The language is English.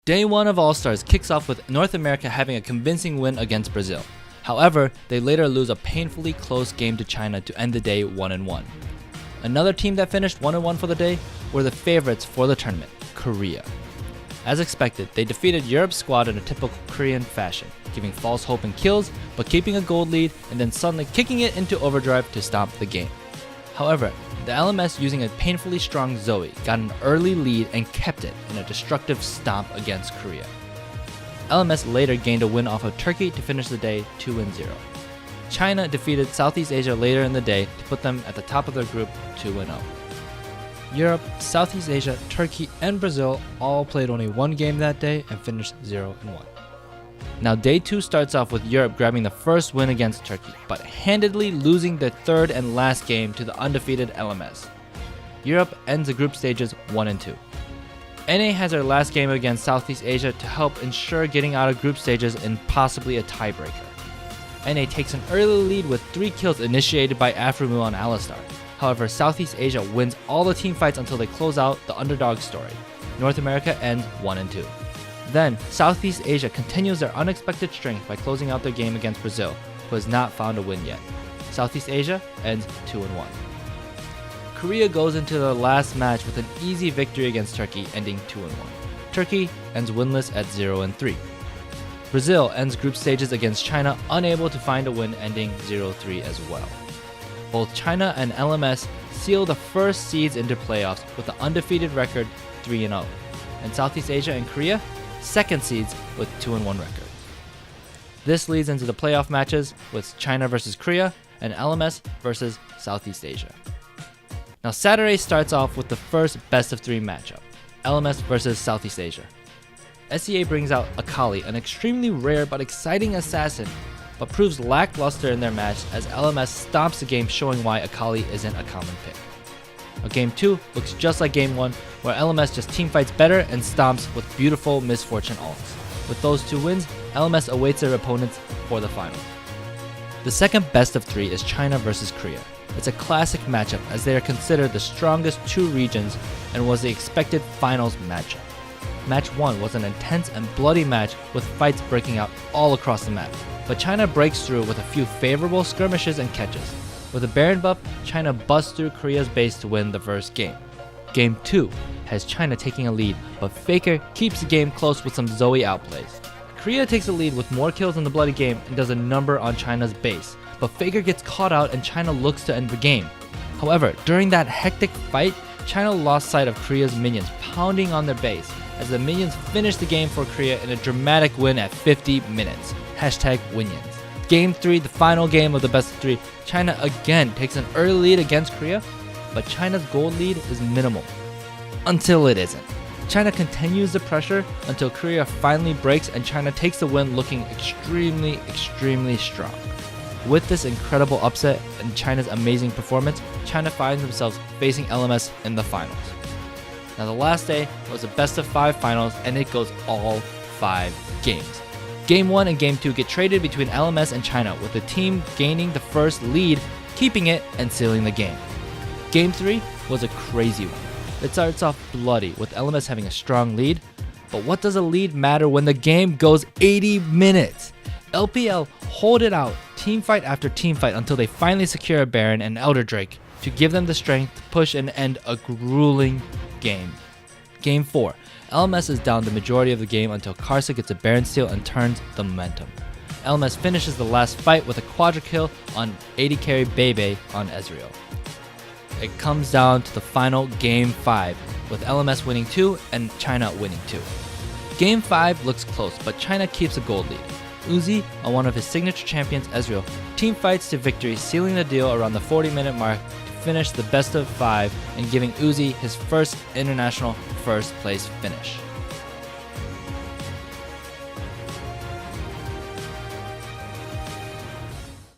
Day 1 of All-Stars kicks off with North America having a convincing win against Brazil. However, they later lose a painfully close game to China to end the day 1-1. Another team that finished 1-1 for the day were the favorites for the tournament, Korea. As expected, they defeated Europe's squad in a typical Korean fashion, giving false hope in kills, but keeping a gold lead and then suddenly kicking it into overdrive to stomp the game. However, the LMS, using a painfully strong Zoe, got an early lead and kept it in a destructive stomp against Korea. LMS later gained a win off of Turkey to finish the day 2-0. China defeated Southeast Asia later in the day to put them at the top of their group 2-0. Europe, Southeast Asia, Turkey, and Brazil all played only one game that day and finished 0-1. Now day 2 starts off with Europe grabbing the first win against Turkey, but handedly losing their third and last game to the undefeated LMS. Europe ends the group stages 1-2. NA has their last game against Southeast Asia to help ensure getting out of group stages and possibly a tiebreaker. NA takes an early lead with 3 kills initiated by Afremu on Alistar. However, Southeast Asia wins all the team fights until they close out the underdog story. North America ends 1-2. Then, Southeast Asia continues their unexpected strength by closing out their game against Brazil, who has not found a win yet. Southeast Asia ends 2-1. Korea goes into the last match with an easy victory against Turkey, ending 2-1. Turkey ends winless at 0-3. Brazil ends group stages against China, unable to find a win, ending 0-3 as well. Both China and LMS seal the first seeds into playoffs with an undefeated record 3-0, and Southeast Asia and Korea, second seeds with 2-1 records. This leads into the playoff matches with China versus Korea and LMS versus Southeast Asia. Now Saturday starts off with the first best of 3 matchup, LMS versus Southeast Asia. SEA brings out Akali, an extremely rare but exciting assassin, but proves lackluster in their match as LMS stomps the game, showing why Akali isn't a common pick. Now Game 2 looks just like Game 1, where LMS just teamfights better and stomps with beautiful Misfortune ults. With those 2 wins, LMS awaits their opponents for the finals. The second best of 3 is China versus Korea. It's a classic matchup as they are considered the strongest 2 regions and was the expected finals matchup. Match 1 was an intense and bloody match with fights breaking out all across the map, but China breaks through with a few favorable skirmishes and catches. With a Baron buff, China busts through Korea's base to win the first game. Game 2 has China taking a lead, but Faker keeps the game close with some Zoe outplays. Korea takes the lead with more kills in the bloody game and does a number on China's base, but Faker gets caught out and China looks to end the game. However, during that hectic fight, China lost sight of Korea's minions pounding on their base, as the minions finished the game for Korea in a dramatic win at 50 minutes. #Winions. Game 3, the final game of the best of 3, China again takes an early lead against Korea, but China's gold lead is minimal. Until it isn't. China continues the pressure until Korea finally breaks and China takes the win looking extremely strong. With this incredible upset and China's amazing performance, China finds themselves facing LMS in the finals. Now the last day was a best of 5 finals and it goes all 5 games. Game 1 and Game 2 get traded between LMS and China, with the team gaining the first lead, keeping it and sealing the game. Game 3 was a crazy one. It starts off bloody with LMS having a strong lead, but what does a lead matter when the game goes 80 minutes? LPL hold it out, teamfight after teamfight until they finally secure a Baron and Elder Drake to give them the strength to push and end a grueling game. Game 4. LMS is down the majority of the game until Karsa gets a Baron steal and turns the momentum. LMS finishes the last fight with a quadra kill on AD carry Bebe on Ezreal. It comes down to the final Game 5, with LMS winning 2 and China winning 2. Game 5 looks close, but China keeps a gold lead. Uzi, on one of his signature champions Ezreal, team fights to victory, sealing the deal around the 40-minute mark to finish the best of 5 and giving Uzi his first international first place finish.